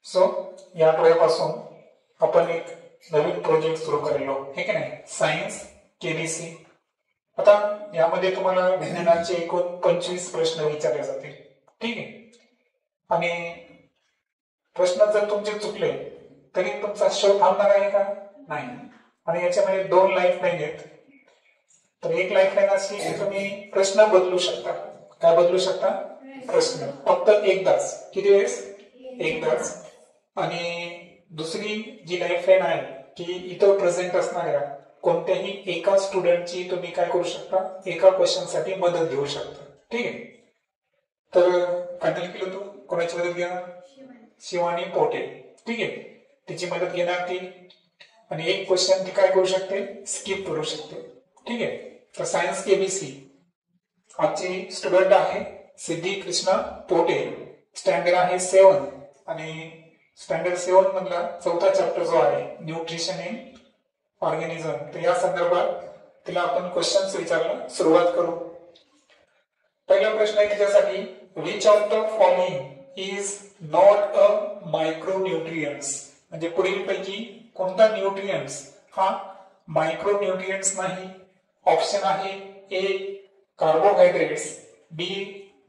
So या आठवड्यापासून आपण एक नवीन प्रोजेक्ट सुरू करेलो हे की नाही, सायन्स केबीसी. आता यामध्ये तुम्हाला विज्ञानाचे एकूण 25 प्रश्न विचारले जातील. ठीक आहे. आणि प्रश्न जर तुमचे चुकले तरी तुमचा शो थांबणार आहे का? नाही. आणि याच्यामध्ये 2 लाईफलाईन आहेत. तर एक लाईफलाईन अशी की तुम्ही प्रश्न बदलू शकता. काय बदलू शकता? प्रश्न फक्त एकदाच. किती वेळेस? एकदाच. आणि दुसरी जी लाईफलाईन आहे की इथं प्रेझेंट असणाऱ्या कोणत्याही एका स्टुडंटची तुम्ही काय करू शकता, एका क्वेश्चन साठी मदत घेऊ शकता. ठीक आहे. तर फायनल केलं तू कोणाची मदत घेणार? शिवानी पोटे. ठीक आहे. तिची मदत घेणार ती. आणि एक क्वेश्चन ती काय करू शकते, स्किप करू शकते. ठीक आहे. तर सायन्स केबीसी आजची स्टुडंट आहे सिद्धी कृष्णा पोटे. स्टँडर्ड आहे 7 आणि स्टँडर्ड 7 मधला 4था चॅप्टर जो आहे न्यूट्रिशन इन ऑर्गॅनिझम, तर या संदर्भात तिला आपण क्वेश्चन्स विचारायला सुरुवात करू. पहिला प्रश्न आहे तिच्यासाठी, which of the following is not a micronutrients. म्हणजे पुढील पैकी कोणता न्यूट्रियंट्स हा मायक्रोन्यूट्रियंट्स नाही. ऑप्शन आहे ए कार्बोहायड्रेट्स, बी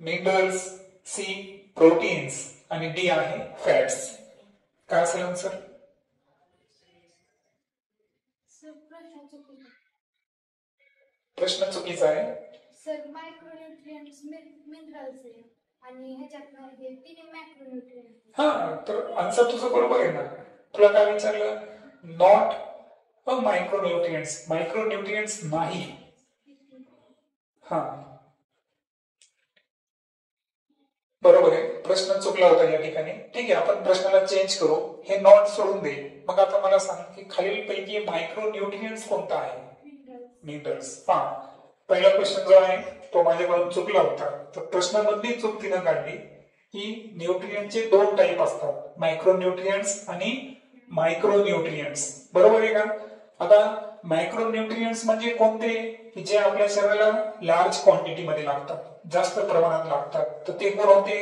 मिनरल्स, सी प्रोटीन्स आणि डी आहे फॅट्स. काय असेल आन्सर? प्रश्न चुकीचा आहे सर. मायक्रोन्यूट्रियंट्स मिनरल्स आहे आणि ह्याच्यात हे तीन मॅक्रोन्यूट्रियंट्स. हा, तर आन्सर तुझं बरोबर आहे ना. तुला काय विचारलं? नॉट अ मायक्रोन्यूट्रियंट्स, मायक्रोन्यूट्रियंट्स नाही. हा बरोबर आहे. प्रश्न चुकला होता या ठिकाणी. ठीक आहे, आपण प्रश्नाला चेंज करू. हे नॉट सोडून दे. मग आता मला सांग की खालील पैकी मायक्रोन्यूट्रियंट्स कोणता आहे? मिनरल्स. हा, पहिला क्वेश्चन जो आहे तो माझ्याकडून चुकला होता. तर प्रश्नामधली चूक तिनं काढली की न्यूट्रियंटचे 2 टाईप असतात, मायक्रोन्यूट्रियंट्स आणि मायक्रोन्यूट्रियंट्स. बरोबर आहे का? आता मायक्रोन्यूट्रियंट्स म्हणजे कोणते? जे आपल्या शरीराला लार्ज क्वांटिटी मध्ये लागतात, जास्त प्रमाणात लागतात. तर ते कोण होते?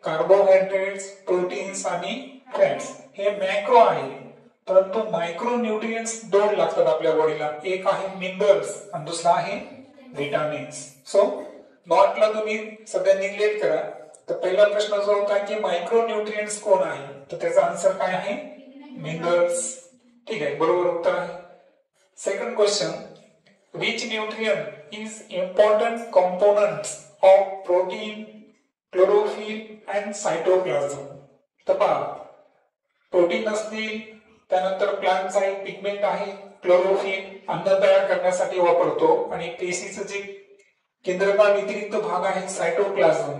कार्बोहायड्रेट्स, प्रोटीन्स आणि फॅट्स. हे मॅक्रो आहे. परंतु मायक्रोन्यूट्रियंट्स 2 लागतात आपल्या बॉडीला. एक आहे मिनरल्स आणि दुसरा आहे विटामिन्स. सो नॉटला तुम्ही सध्या निग्लेक्ट करा. तर पहिला प्रश्न जो होता की मायक्रोन्यूट्रियंट्स कोण आहे, तर त्याचा आन्सर काय आहे? मिनरल्स. ठीक आहे, बरोबर उत्तर आहे. Second question, which nutrient is important components of protein, chlorophyll and cytoplasm. तर पहा, प्रोटीन असतील, त्यानंतर प्लांटचा एक पिगमेंट आहे क्लोरोफिल, अन्न तयार करण्यासाठी वापरतो, आणि पेशीचं जे केंद्रकाळ व्यतिरिक्त भाग आहे सायटोप्लाझम.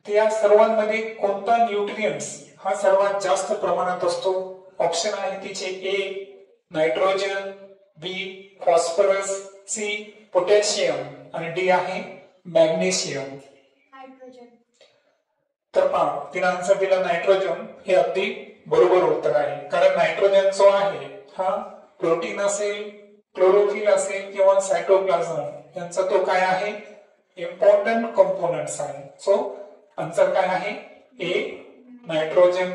तर या सर्वांमध्ये कोणता न्यूट्रियंट्स हा सर्वात जास्त प्रमाणात असतो? ऑप्शन आहे तिचे ए nitrogen, B phosphorus, C potassium आणि डी आहे मॅग्नेशियम. हायड्रोजन. तर पहा, तिने आन्सर दिला नायट्रोजन. हे अगदी बरोबर उत्तर आहे. कारण नायट्रोजन जो आहे हा प्रोटीन असेल, क्लोरोफिल असेल किंवा सायटोप्लाझम यांचा तो काय आहे? इम्पॉर्टंट कंपोनेंट्स आहे. सो आन्सर काय आहे? ए नायट्रोजन.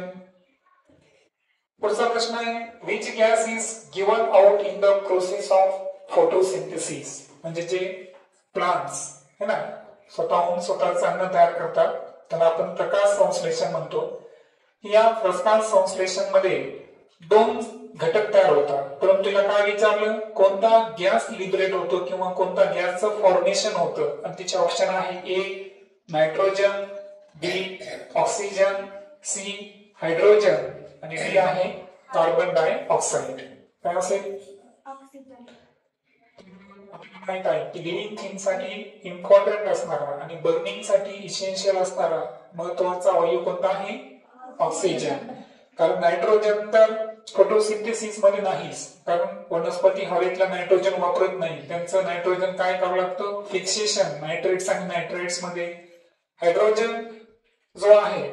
पुढचा प्रश्न आहे, which gas is given out in the process of photosynthesis. म्हणजे जे प्लांट्स है ना स्वतःहून स्वतःचं अन्न तयार करतात त्याला आपण प्रकाश संश्लेषण म्हणतो. या प्रकाश संश्लेषण मध्ये 2 घटक तयार होतात. परंतु तुला काय विचारलं? कोणता गॅस लिबरेट होतो किंवा कोणता गॅसचं फॉर्मेशन होतं? आणि तिचे ऑप्शन आहे ए नायट्रोजन, बी ऑक्सिजन, सी हायड्रोजन आणि डी आहे कार्बन डायऑक्साइड. काय असेल? ऑक्सिजन. माहित आहे की लिव्हिंग थिंग साठी इम्पॉर्टंट असणारा आणि बर्निंग साठी इसेन्शियल असणारा महत्वाचा वायू कोणता आहे? ऑक्सिजन. कारण नायट्रोजन तर फोटोसिंथेसिस मध्ये नाहीच, कारण वनस्पती हवेतला नायट्रोजन वापरत नाही. त्यांचं नायट्रोजन काय करावं लागतं? फिक्सेशन नायट्रेट्स आणि नायट्रेट्स मध्ये. हायड्रोजन जो आहे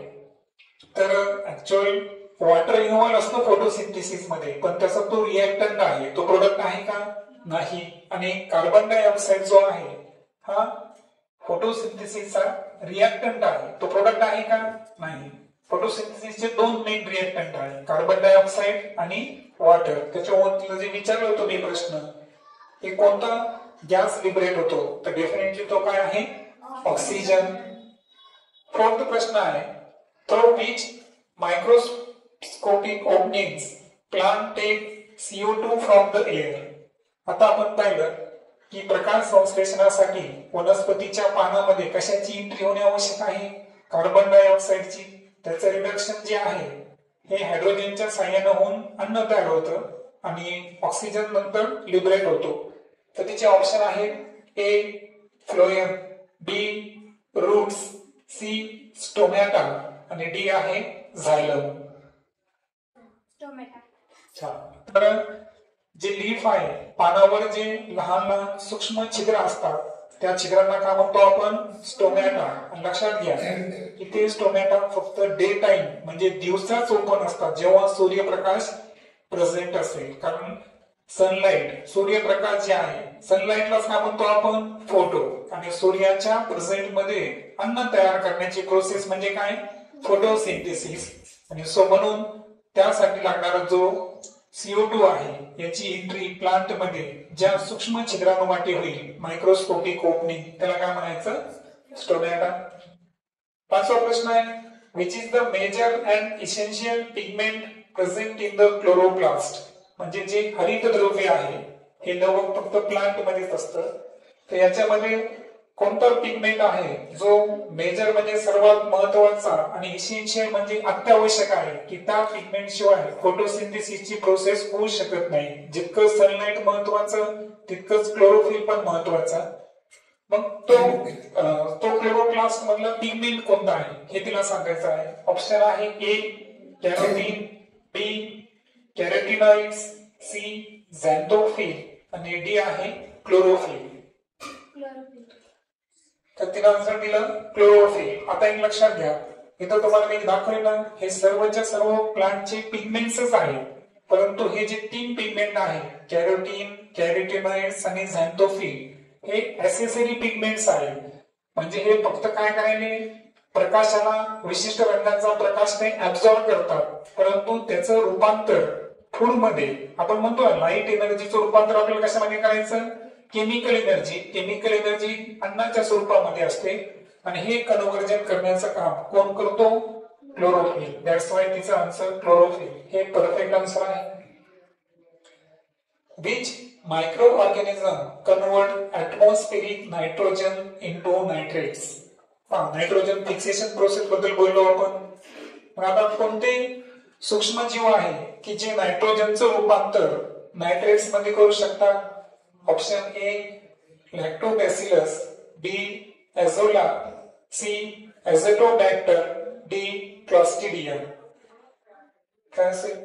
तर ऍक्च्युअल वॉटर इन्व्हॉल्व असतो फोटोसिंथेसिस मध्ये, पण त्याचा तो रिएक्टंट आहे. तो प्रोडक्ट आहे का? नाही. आणि कार्बन डायऑक्साइड जो आहे हा फोटोसिंथेसिसचा रिएक्टंट आहे. तो प्रोडक्ट आहे का? नाही. फोटोसिंथेसिसचे दोन मेन रिएक्टंट आहेत, कार्बन डायऑक्साईड आणि वॉटर. त्याच्यावर जे विचारलं होतं मी प्रश्न, की कोणता गॅस लिबरेट होतो, तर डेफिनेटली तो काय आहे, ऑक्सिजन. फोर्थ प्रश्न आहे, through which microscopic openings plant take CO2 from the air. आता आपण पाहिलं की प्रकाश संश्लेषणासाठी वनस्पतीच्या पानामध्ये कशाची एंट्री होणे आवश्यक आहे, कार्बन डायऑक्साईडची. त्याचं रिडक्शन जे आहे हे हायड्रोजनच्या साह्याने होऊन अन्न तयार होतं आणि ऑक्सिजन नंतर लिबरेट होतो. तर तिचे ऑप्शन आहेत ए फ्लोएम, बी रूट्स, सी स्टोमॅटा आणि डी आहे झायलम. टोमॅटो. तर जे लीफ आहे, पानावर जे लहान लहान सूक्ष्म छिद्र असतात त्या छिद्रांना काय म्हणतो आपण, स्टोमॅटा. लक्षात घ्या की ते स्टोमॅटा फक्त डे टाइम म्हणजे दिवसाच ओपन असतात जेव्हा सूर्यप्रकाश प्रेझेंट असेल. कारण सनलाइट, सूर्यप्रकाश जे आहे, सनलाइटलाच काय म्हणतो आपण, फोटो. आणि सूर्याच्या प्रेझेंट मध्ये अन्न तयार करण्याची प्रोसेस म्हणजे काय, फोटोसिंथेसिस. आणि सो म्हणून त्यासाठी लागणारा जो CO2 आहे याची एंट्री प्लांट मध्ये ज्या सूक्ष्म छिद्रांवाटे होईल, मायक्रोस्कोपिक ओपनिंग, त्याला काय म्हणायचं, स्टोमॅटा. पाचवा प्रश्न आहे, which is the major and essential pigment present in the chloroplast. म्हणजे जे हरित द्रव्य आहे हे लवक फक्त प्लांट मध्येच असतं. तर याच्यामध्ये कोणता पिगमेंट आहे जो मेजर म्हणजे सर्वात महत्वाचा आणि इसेन्शियल म्हणजे अत्यावश्यक आहे, की त्या पिगमेंट शिवाय फोटोसिंथेसिसची प्रोसेस होऊ शकत नाही. जितकं सनलाइट महत्वाचं तितकंच क्लोरोफिल पण महत्वाचा. मग तो क्लोरोप्लास्ट मधला पिगमेंट कोणता आहे हे तिला सांगायचं आहे. ऑप्शन आहे ए कॅरोटीन, बी कॅरोटिनॉइड्स, सी झॅन्थोफिल आणि डी आहे क्लोरोफिल. तर तिला आन्सर दिलं क्लोरोफिल. आता एक लक्षात घ्या, इथं तुम्हाला मी दाखवले ना, हे सर्वच्या सर्व प्लांटचे पिगमेंट्सच आहेत. परंतु हे जे तीन पिगमेंट आहेत, कॅरोटीन, कॅरोटिनॉइड्स आणि झॅन्थोफिल, हे ऍक्सेसरी पिगमेंट्स आहेत. म्हणजे हे फक्त काय करायले, प्रकाशाला विशिष्ट रंगाचा प्रकाश ते ऍब्झॉर्ब करतात, परंतु त्याचं रूपांतर फूड मध्ये, आपण म्हणतो लाईट एनर्जीचं रूपांतर आपल्याला कशामध्ये करायचं, केमिकल एनर्जी. केमिकल एनर्जी अन्नाच्या स्वरूपामध्ये असते आणि हे कन्व्हर्जन करण्याचं काम कोण करतो, क्लोरोफिल. दॅट्स वाय तिचा आन्सर क्लोरोफिल हे परफेक्ट आन्सर आहे. Which micro organism convert atmospheric nitrogen into nitrates. Nitrogen fixation process बद्दल बोललो आपण. मग आता कोणते सूक्ष्म जीव आहे की जे नायट्रोजनचं रूपांतर नायट्रेट्स मध्ये करू शकतात. Option A Lactobacillus, B Azolla, C Azotobacter, D Clostridium. काय असेल,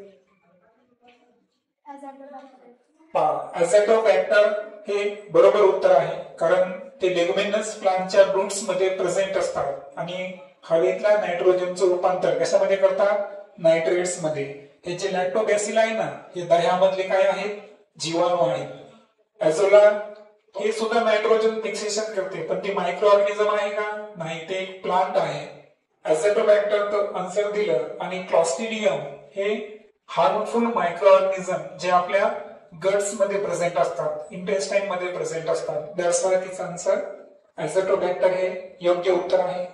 एझोटोबॅक्टर हे बरोबर उत्तर आहे. कारण ते लेग्युमिनस प्लांटच्या रूट्स मध्ये प्रेझेंट असतात आणि हवेतल्या नायट्रोजनचं रूपांतर कशामध्ये करतात, नायट्रेट्स मध्ये. हे जे लॅक्टोबॅसिला आहे ना, हे दह्यामधले काय आहेत, जीवाणू आहेत. एझोला हे सुद्धा नायट्रोजन फिक्सेशन करते, पण ती मायक्रो ऑर्गॅनिझम आहे का, नाही, ते एक प्लांट आहे. एझोटोबॅक्टर तर आन्सर दिलं. आणि क्लॉस्ट्रिडियम हे हार्मफुल मायक्रो ऑर्गॅनिझम जे आपल्या गट्स मध्ये प्रेझेंट असतात, इंटेस्टाइन मध्ये प्रेझेंट असतात. दॅट्स वाय तिचं आन्सर एझोटोबॅक्टर हे योग्य उत्तर आहे.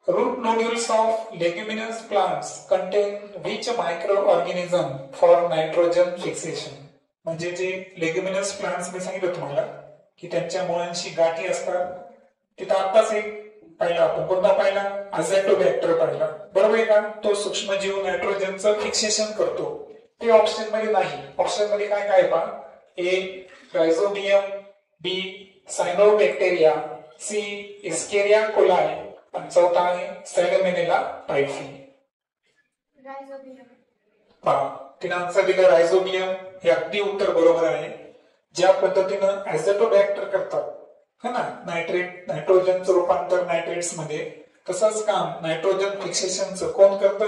Root nodules of leguminous plants contain which micro organism for nitrogen fixation. म्हणजे जे लेग्युमिनस प्लांट्स मी सांगितलं तुम्हाला की त्यांच्या मुळांशी गाठी असतात, तिथं आत्ताच एक पाहिला आपण, कोणता पाहिला, एझोटोबॅक्टर पाहिला, बरोबर आहे का. तो सूक्ष्मजीव नायट्रोजनचं फिक्सेशन करतो. ते ऑप्शन मध्ये नाही. ऑप्शन मध्ये काय काय पहा, ए रायझोबियम, बी सायनोबॅक्टेरिया, सी इस्केरिया कोलाई आणि चौथा आहे सॅल्मोनेला टायफी. तिने आन्सर दिलं रायझोबियम. हे अगदी उत्तर बरोबर आहे. ज्या पद्धतीनं एझोटोबॅक्टर करतात है ना, नायट्रोजनचं रूपांतर नायट्रेट्स मध्ये, तसंच काम नायट्रोजन फिक्सेशनचं कोण करतं,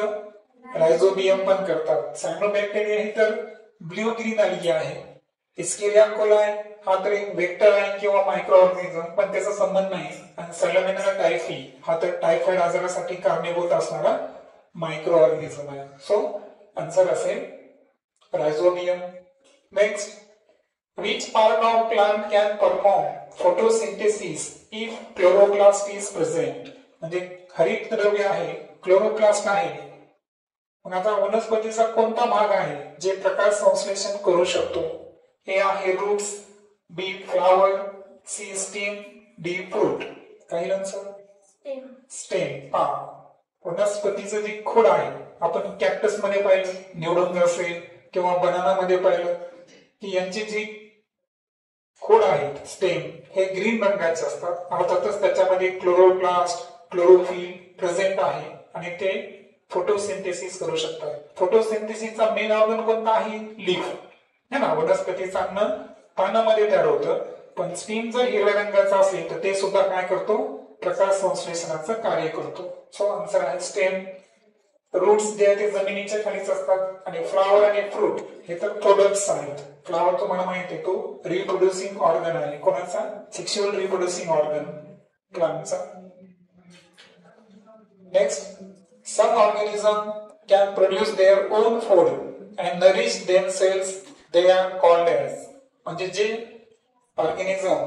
रायझोबियम पण करतात. सायनोबॅक्टेरिया ही तर ब्ल्यू ग्रीन algae आहे इस्केरिया कोलाई हा तर एक वेक्टर आहे किंवा मायक्रो ऑर्गॅनिझम, पण त्याचा संबंध नाही. आणि सॅल्मोनेला टायफी हा तर टायफॉइड आजारासाठी कारणीभूत असणारा मायक्रो ऑर्गॅनिझम आहे. सो आन्सर असेल rhizobium. Next, which part of plant can perform photosynthesis if chloroplast is present? म्हणजे हरित द्रव्य आहे, क्लोरोप्लास्ट आहे. पण आता वनस्पतीचा कोणता भाग आहे जे प्रकाश संश्लेषण करू शकतो? ए आहे roots, B flower, C stem, D fruit. काही आन्सर स्टेम. हा, वनस्पतीचं जे खोड आहे, आपण कॅक्टस मध्ये पाहिलं, निवडुंग असेल किंवा बनाना मध्ये पाहिलं की यांची जी खोड आहेत स्टेम हे ग्रीन रंगाचे असतात. अर्थातच त्याच्यामध्ये क्लोरोप्लास्ट, क्लोरोफिल प्रेझेंट आहे आणि ते फोटोसिंथेसिस करू शकतात. फोटोसिंथेसिसचा मेन ऑर्गन कोणता आहे? लीफ है ना. वनस्पतीचं अन्न पानामध्ये तयार होतं, पण स्टेम जर हिरव्या रंगाचा असेल तर ते सुद्धा काय करतो? प्रकाश संश्लेषणाचं कार्य करतो. सो आन्सर आहे स्टेम. रूट्स जे आहेत ते जमिनीच्या खालीच असतात आणि फ्लावर आणि फ्रूट हे तर प्रोडक्ट्स आहेत. फ्लावर तुम्हाला माहिती आहे तो रिप्रोड्युसिंग ऑर्गन आहे. कोणाचा? सेक्शुअल रिप्रोड्युसिंग ऑर्गन प्लांटचा. Next, some organism can produce their own food and nourish themselves, they are called as. म्हणजे जे ऑर्गॅनिझम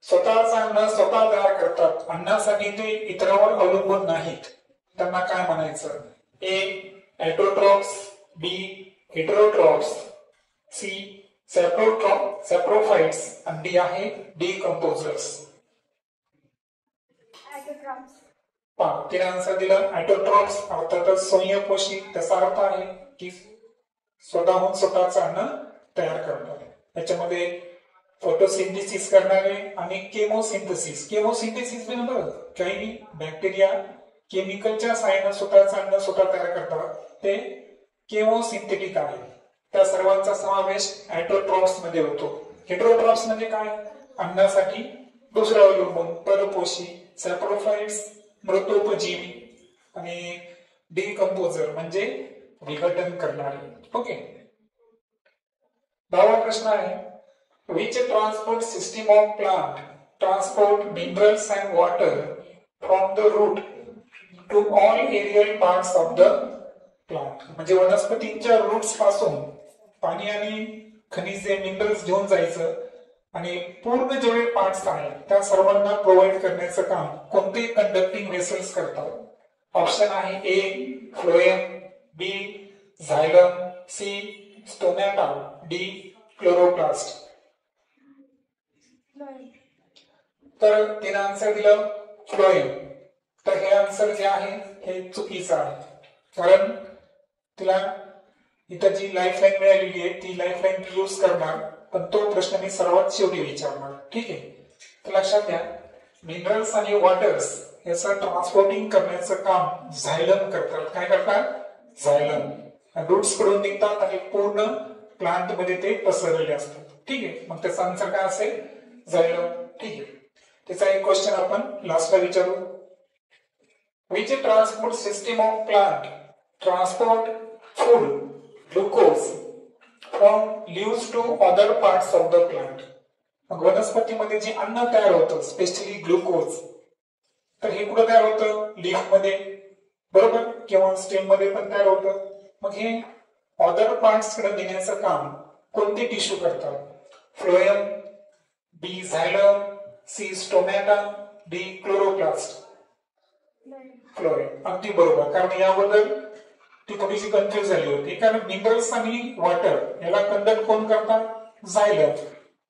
स्वतःच अन्न स्वतः तयार करतात, अन्नासाठी ते इतरांवर अवलंबून नाहीत, त्यांना काय म्हणायचं? ए ऑटोट्रॉप्स, बी हेटेरोट्रॉप्स, सी सॅप्रोफाइट्स आणि डी आहे डिकंपोजर्स. तिने आन्सर दिला ऑटोट्रॉप्स. अर्थातच संयपोषी, त्याचा अर्थ आहे की स्वतःहून स्वतःचं अन्न तयार करतात. त्याच्यामध्ये फोटोसिंथेसिस करणारे आणि केमोसिंथेसिस. केमोसिंथेसिस म्हणजे काही बॅक्टेरिया केमिकलच्या सहाय्याने स्वतःचं अन्न स्वतः तयार करतात, ते केमोसिंथेटिक आहे. त्या सर्वांचा समावेश ऑटोट्रॉप्स मध्ये होतो. हेटेरोट्रॉप्स म्हणजे काय? अन्नासाठी दुसऱ्या अवलंबून, परपोषी. सॅप्रोफाइट्स मृतोपजीवी आणि डिकंपोजर म्हणजे विघटन करणारे. ओके. 10वा प्रश्न आहे, which transport system of plant transport minerals and water from the root to all aerial parts of the plant. म्हणजे वनस्पतींच्या रूट्स पासून पाणी आणि खनिजे मिनरल्स घेऊन जायचं आणि पूर्ण जेवढे पार्ट्स आहेत त्या सर्वांना प्रोव्हाइड करण्याचं काम कोणते कंडक्टिंग वेसल्स करतात? ऑप्शन आहे A phloem, B xylem, C stomata, D chloroplast. तर तिने आन्सर दिलं फ्लोएम. तर हे आन्सर जे आहे हे चुकीचं आहे, कारण तिला इथं जी लाईफलाईन मिळालेली आहे ती लाईफलाईन यूज करणार, पण तो प्रश्न मी सर्वात शेवटी विचारणार. ठीक आहे. तर लक्षात घ्या, मिनरल्स आणि वॉटर्स याचं ट्रान्सपोर्टिंग करण्याचं काम झायलम करतात. काय करतात? झायलम. रूट्स कडून निघतात आणि पूर्ण प्लांट मध्ये ते पसरलेले असतात. ठीक आहे. मग त्याचा आन्सर काय असेल? झायलम. ठीक आहे. त्याचा एक क्वेश्चन आपण लास्टला विचारू. Which transport system of plant transport food glucose from leaves to other parts of the plant? मग वनस्पतीमध्ये जे अन्न तयार होतं स्पेशली ग्लुकोज, तर हे कुठं तयार होतं? लीफ मध्ये, बरोबर, किंवा स्टेम मध्ये पण तयार होतं. मग हे अदर पार्ट्स कडे नेण्याचं काम कोणते टिश्यू करतात? Phloem, B xylem, C stomata, D chloroplast. Phloem. अगदी बरोबर, कारण याबद्दल ती थोडीशी कन्फ्युज झाली होती, कारण मिनरल्स आणि वॉटर याला कंडक्ट कोण करतात? झायलम.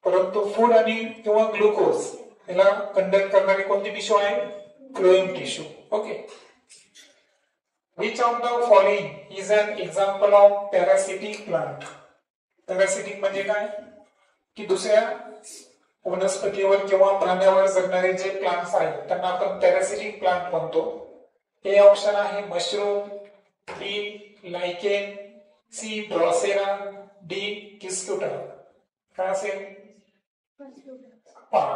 परंतु फूड आणि किंवा ग्लुकोज याला कंडक्ट करणारी कोणती टिश्यू आहे? Phloem tissue. Okay. Which of the following is an example of parasitic plant? Parasitic म्हणजे काय? की दुसऱ्या वनस्पतीवर किंवा प्राण्यावर जगणारे जे प्लांट्स आहेत त्यांना आपण पॅरासिटिक प्लांट म्हणतो. ए ऑप्शन आहे mushroom, B lichen, C Drosera, D किस्क्युटा. काय असेल?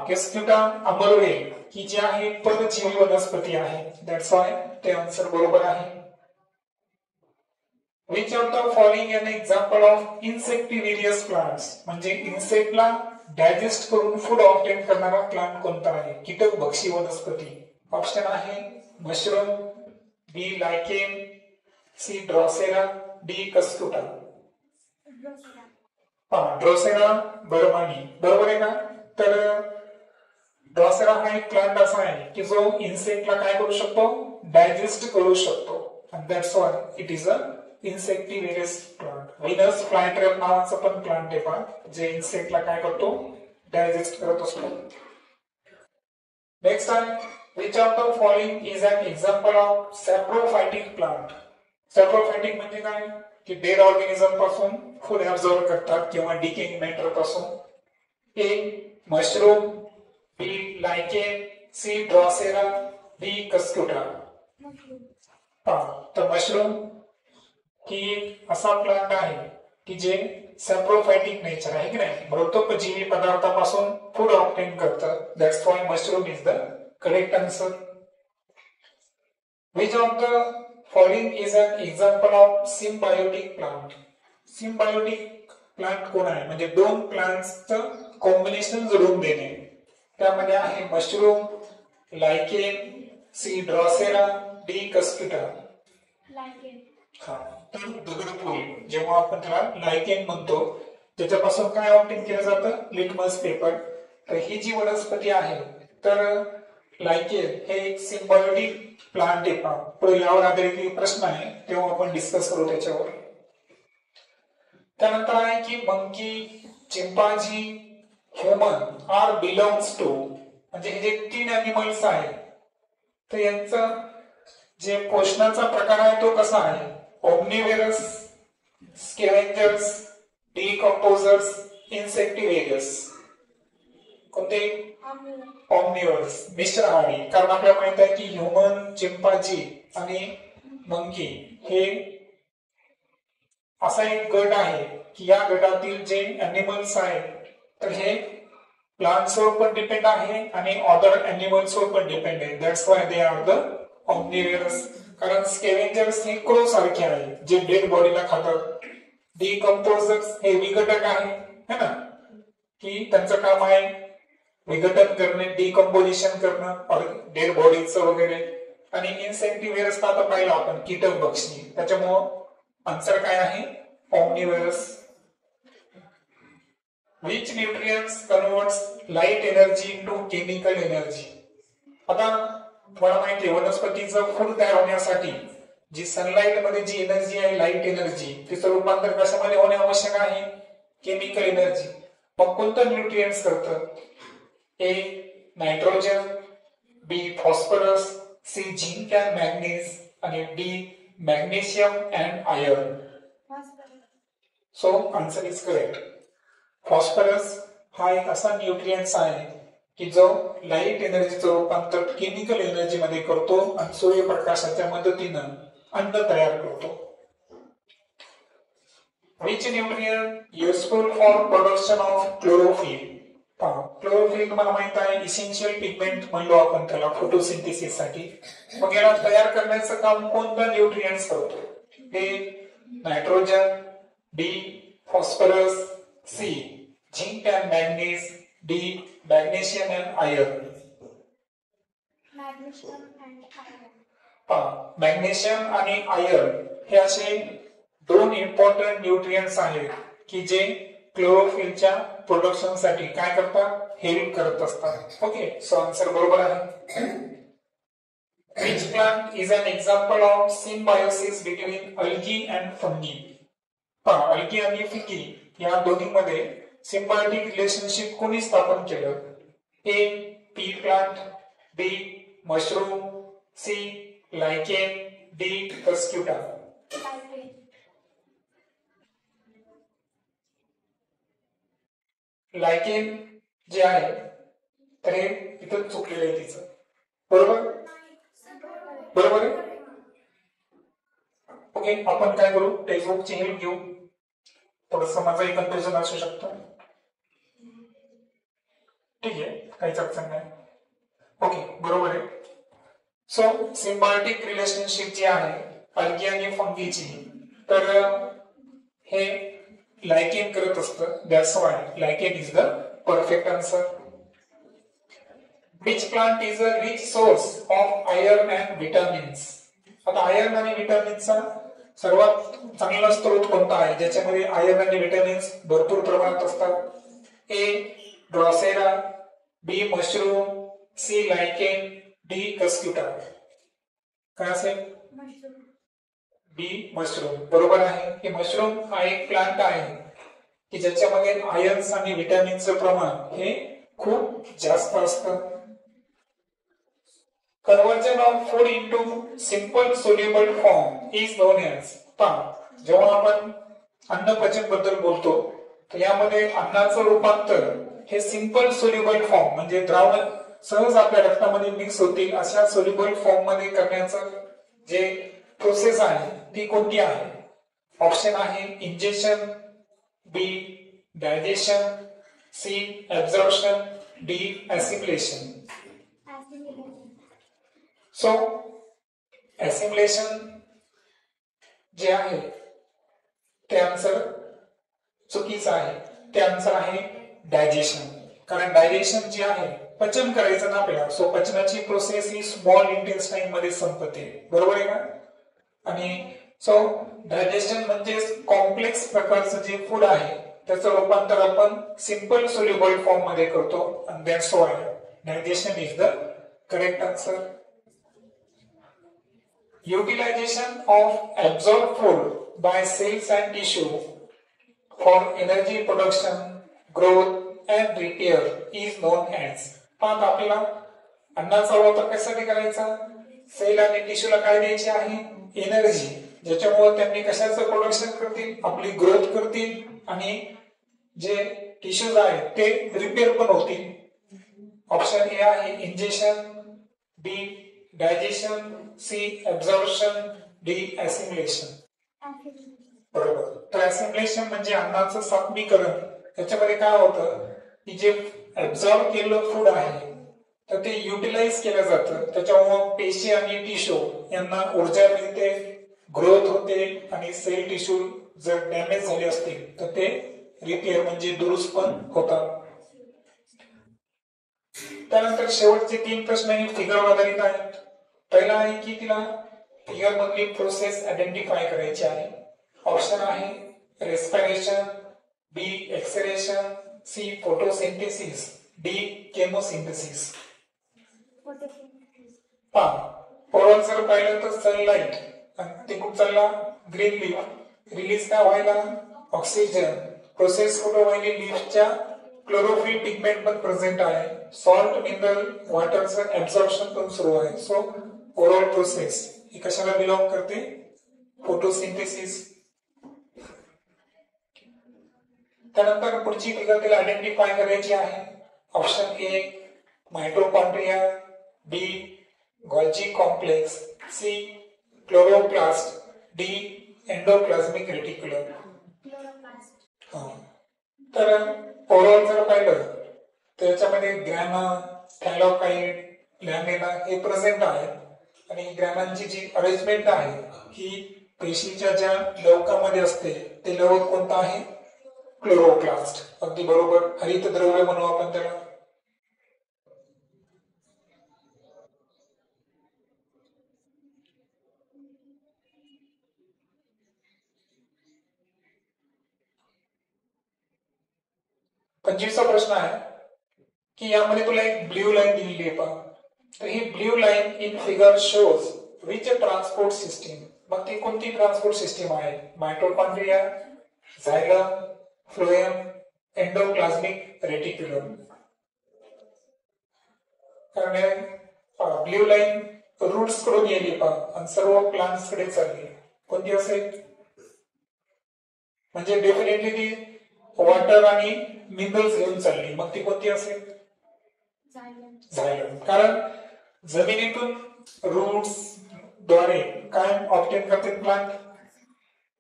किस्क्युटा अमरवेल ही जी आहे परजीवी वनस्पती आहे. दॅट्स वाय ते आन्सर बरोबर आहे. Which of the following an example of insectivorous plants, म्हणजे इन्सेक्टला डायजेस्ट करून फूड ऑब्टेन करणारा प्लांट कोणता आहे? कीटक भक्षी वनस्पती. ऑप्शन आहे mushroom, B lichen, C Drosera, D Cuscuta. Drosera burmannii, बरोबर आहे का? तर ड्रॉसेरा हा एक प्लांट असा आहे की जो इन्सेक्टला काय करू शकतो? डायजेस्ट करू शकतो. and that's why it is a insectivorous plant. Venus flytrap नावाचा पण प्लांट आहे पहा, जे इन्सेक्टला काय करतो? डायजेस्ट करत असतो. नेक्स्ट आहे which of the following is an example of saprophytic plant? सॅप्रोफायटिक म्हणजे काय? की डेड ऑर्गॅनिझम पासून फूड ऍब्सॉर्ब करतात किंवा डिकेइंग मॅटर पासून. ए mushroom, B lichen, C Drosera, D Cuscuta. तर मशरूम ही असा प्लांट आहे की जे सॅप्रोफायटिक नेचर आहे की नाही, मृतोपजीवी पदार्थापासून फूड ऑब्टेन करतात. That's why mushroom is the correct answer. Which of the following is an example of symbiotic plant? Symbiotic plant कोण आहे? म्हणजे दोन प्लांट्सचं कॉम्बिनेशन जोडून देणे. त्यामध्ये आहे mushroom, लायकेन, C Drosera, D Cuscuta. लायकेन. हा, तर दगडफूल जेव्हा आपण त्याला लायकेन म्हणतो, त्याच्यापासून काय ऑब्टेन केलं जातं? Litmus paper. तर ही जी वनस्पती आहे, तर लायकेन हे एक सिम्बायोटिक प्लांट आहे. पुढे यावर आधारित प्रश्न आहे, तेव्हा आपण डिस्कस करू त्याच्यावर. त्यानंतर आहे की monkey, chimpanzee, human are belongs to, म्हणजे हे जे 3 ॲनिमल्स आहेत, तर यांचं जे पोषणाचा प्रकार आहे तो कसा आहे? ओमनिव्हेरस, स्कॅव्हेंजर्स, डिकंपोजर्स, इन्सेक्टिव्हिरियस. कोणते? ऑमनिव्हरस, मिश्रहारी. कारण आपल्याला माहित आहे की ह्युमन, चिंपांझी आणि मंकी हे असा एक गट आहे की या गटातील जे ॲनिमल्स आहेत, तर हे प्लांट्सवर पण डिपेंड आहे आणि अदर ॲनिमल्सवर पण डिपेंड आहे. That's why they are the omnivorous. कारण स्कॅव्हेंजर्स हे क्रो सारखे आहे, जे डेड बॉडीला खातात. डिकंपोजर्स हे विघटक आहे ना, की त्यांचं काम आहे विघटन करणे, डिकंपोजिशन करणं डेड बॉडीचं वगैरे. आणि इन्सेक्टिव्हिरियस आता पाहिलं आपण, कीटक भक्षी. त्याच्यामुळं आन्सर काय आहे? ऑमनिव्हेरस. Which nutrients converts light energy into chemical energy? आता तुम्हाला माहिती आहे वनस्पतीचं फूड तयार होण्यासाठी जी सनलाइट मध्ये जी एनर्जी आहे, लाईट एनर्जी, तिचं रूपांतर कशामध्ये होणे आवश्यक आहे? Chemical energy. मग कोणतं न्यूट्रिएंट्स करतं? A nitrogen, B phosphorus, C zinc and manganese आणि D magnesium and iron. So answer is correct. Phosphorus हा एक असा न्यूट्रिएंट्स आहे की जो लाईट एनर्जीचं रूपांतर केमिकल एनर्जी मध्ये करतो आणि सूर्यप्रकाशाच्या मदतीनं अन्न तयार करतो. Which nutrient useful for production of chlorophyll? Chlorophyll तुम्हाला माहित आहे इसेन्शियल पिगमेंट म्हणलो आपण त्याला फोटोसिंथेसिस साठी. मग याला तयार करण्याचं काम कोणतं न्यूट्रिएंट्स करतो? A nitrogen, B phosphorus, C zinc and manganese, D magnesium and iron. Magnesium आणि आयर्न हे असे 2 इम्पॉर्टंट न्यूट्रिएंट्स आहेत की जे क्लोरोफिलच्या प्रोडक्शन साठी काय करतात? हेल्प करत असतात. ओके, सो आन्सर बरोबर आहे. Which plant is an example of symbiosis between algae and fungi? Algae आणि फंगी या दोन्हीमध्ये सिम्बायोटिक रिलेशनशिप कोणी स्थापन केलं? A pea plant, B mushroom, C lichen, D Cuscuta. Lichen जे आहे तर हे इथं चुकलेलं आहे तिचं. बरोबर बरोबर आहे. ओके, आपण काय करू? टेक्स्टबुकची हेल्प घेऊ. थोडस माझंही कन्फ्युजन असू शकतं. ठीक आहे, काहीच अडचण नाही. ओके, बरोबर आहे. सो सिम्बायोटिक रिलेशनशिप जी आहे अल्गी आणि फंगीची, तर हे लायकेन करत असतं. That's why lichen is the perfect answer. Which plant is a rich source of iron and vitamins? आता आयर्न आणि विटामिन्सचा सर्वात चांगला स्रोत कोणता आहे ज्याच्यामध्ये आयर्न आणि विटामिन्स भरपूर प्रमाणात असतात? ए ड्रॉसेरा, बी मशरूम, सी लायकेन, डी कस्क्युटा. काय असेल? मशरूम. बी मशरूम बरोबर आहे. की मशरूम हा एक प्लांट आहे की ज्याच्यामध्ये आयर्न्स आणि विटॅमिनचं प्रमाण हे खूप जास्त असतं. Conversion of food into simple soluble form is known as. जेव्हा आपण अन्नपचन बद्दल बोलतो तर यामध्ये अन्नाचं रूपांतर हे सिंपल सोल्युबल फॉर्म म्हणजे द्रावण सहज आपल्या रक्तामध्ये मिक्स होतील अशा सोल्युबल फॉर्म मध्ये करण्याचं जे प्रोसेस आहे ती कोणती आहे? ऑप्शन आहे injection, B digestion, C absorption, D assimilation. So assimilation जे आहे ते आन्सर चुकीचं आहे. ते आन्सर आहे डायजेशन. कारण डायजेशन जे आहे पचन करायचं ना आपल्याला. सो पचनाची प्रोसेस ही स्मॉल इंटेस्टाईन मध्ये संपते. बरोबर आहे का? आणि सो डायजेशन म्हणजे कॉम्प्लेक्स प्रकारचं जे फूड आहे त्याचं रूपांतर आपण सिंपल सोल्युबल फॉर्म मध्ये करतो. आणि that's why digestion is the correct answer. Utilization of absorbed food by cells and tissue for energy production, growth and repair is known as. पण आपल्याला अन्नाचा वापर कशासाठी करायचा? सेल आणि टिश्यूला काय द्यायची आहे? एनर्जी. ज्याच्यामुळे त्यांनी कशाचं प्रोडक्शन करतील? आपली ग्रोथ करतील आणि जे टिश्यूज आहेत ते रिपेअर पण होतील. ऑप्शन ए आहे injection, B digestion, C absorption, D assimilation. बरोबर. तर ऍसिमिलेशन म्हणजे अन्नाचं सात्मीकरण. त्याच्यामध्ये काय होतं की जे ऍब्झॉर्ब केलेलं फूड आहे तर ते युटिलाइज केलं जातं. त्याच्यामुळे पेशी आणि टिश्यू यांना ऊर्जा मिळते, ग्रोथ होते आणि सेल टिश्यू जर डॅमेज झाले असतील तर ते रिपेअर म्हणजे दुरुस्त पण होतात. त्यानंतर शेवटचे 3 प्रश्न हे फिगर आधारित आहेत. पहिला आहे की तिला फिगर मधली प्रोसेस आयडेंटिफाय करायची आहे. ऑप्शन आहे respiration, B excretion, C photosynthesis, D chemosynthesis. Overall जर पाहिलं तर सनलाइट आणि तिकडून चालला ग्रीन लीफ रिलीज काय व्हायला? ऑक्सिजन. प्रोसेस कुठं व्हायली? लीफच्या क्लोरोफिल पिगमेंट पण प्रेझेंट आहे. सॉल्ट, मिनरल, वॉटरचं ऍब्झॉर्प्शन पण सुरू आहे. सो ओव्हरऑल प्रोसेस ही कशाला बिलॉंग करते? फोटोसिंथेसिस. त्यानंतर पुढची फिगर तिला आयडेंटिफाय करायची आहे. Option A mitochondria, B Golgi complex, C chloroplast, D endoplasmic reticulum. तर ओव्हरऑल जर पाहिलं तर याच्यामध्ये ग्रॅना, थॅलोकाइड, लॅमेला हे प्रेझेंट आहेत आणि ग्रॅनांची जी अरेंजमेंट आहे ही पेशीच्या ज्या लवकामध्ये असते ते लवक कोणतं आहे? क्लोरोप्लास्ट. अगदी बरोबर. हरित द्रव्य म्हणू आपण त्याला. पंचवीसचा प्रश्न आहे की यामध्ये तुला एक ब्ल्यू लाईन दिलेली आहे पहा. तर ही blue line in figure shows which transport system. मग ती कोणती ट्रान्सपोर्ट सिस्टीम आहे? Mitochondria, xylem, phloem, endoplasmic reticulum. कारण ब्ल्यू लाईन रूट्स कडून येली पहा आणि सर्व प्लांट्स कडे चालली. कोणती असेल? म्हणजे डेफिनेटली ती वॉटर आणि मिनरल्स घेऊन चालली. मग ती कोणती असेल? झायलम. कारण जमिनीतून रूट्स द्वारे काय ऑब्टेन करते प्लांट?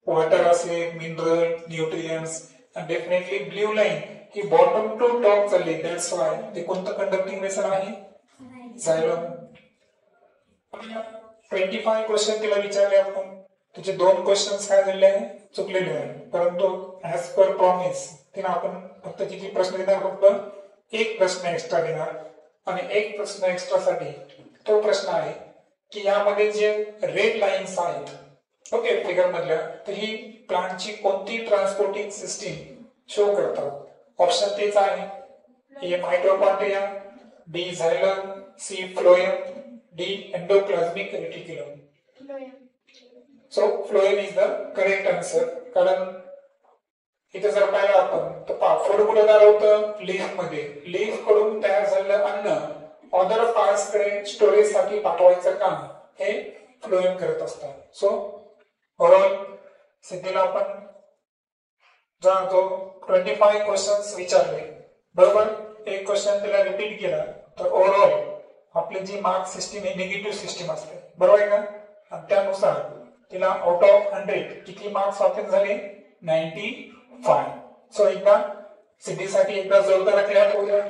वॉटर असेल, mineral, nutrients. Definitely blue line ही बॉटम टू टॉप चालली. दॅट्स वाय ते कोणतं कंडक्टिंग वेसल आहे? झायलम. 25 क्वेश्चन तिला विचारले आपण. तुझे 2 क्वेश्चन्स काय झालेले आहे चुकलेले आहे, परंतु ऍज पर प्रॉमिस तिने आपण फक्त किती प्रश्न देणार, फक्त 1 प्रश्न एक्स्ट्रा देणार. आणि 1 प्रश्न एक्स्ट्रा साठी तो प्रश्न आहे की यामध्ये जे रेड लाईन्स आहेत ओके फिगर मधल्या, तर ही प्लांटची कोणती ट्रान्सपोर्टिंग सिस्टीम शो करतात. ऑप्शन तेच आहे, A mitochondria, B xylem, C phloem, D endoplasmic reticulum. Phloem. So phloem is the correct answer. कारण इथे जर पाहिलं आपण तर फूड कुठे तयार होतं लीफ मध्ये, लीफ कडून तयार झालेलं अन्न अदर पार्ट्स कडे स्टोरेज साठी पाठवायचं काम हे फ्लोएम करत असतात. सो ओव्हरऑल सिद्धीला आपण जो 25 क्वेश्चन्स विचारले बरोबर, 1 क्वेश्चन तिला रिपीट केला, तर ओव्हरऑल आपली जी मार्क सिस्टीम ही निगेटिव्ह सिस्टीम असते बरोबर आहे का. आणि त्यानुसार तिला आउट ऑफ 100 किती मार्क्स वाटत झाले 95. सो एकदा सिद्धीसाठी एकदा जोरदार क्लॅप होऊ द्या.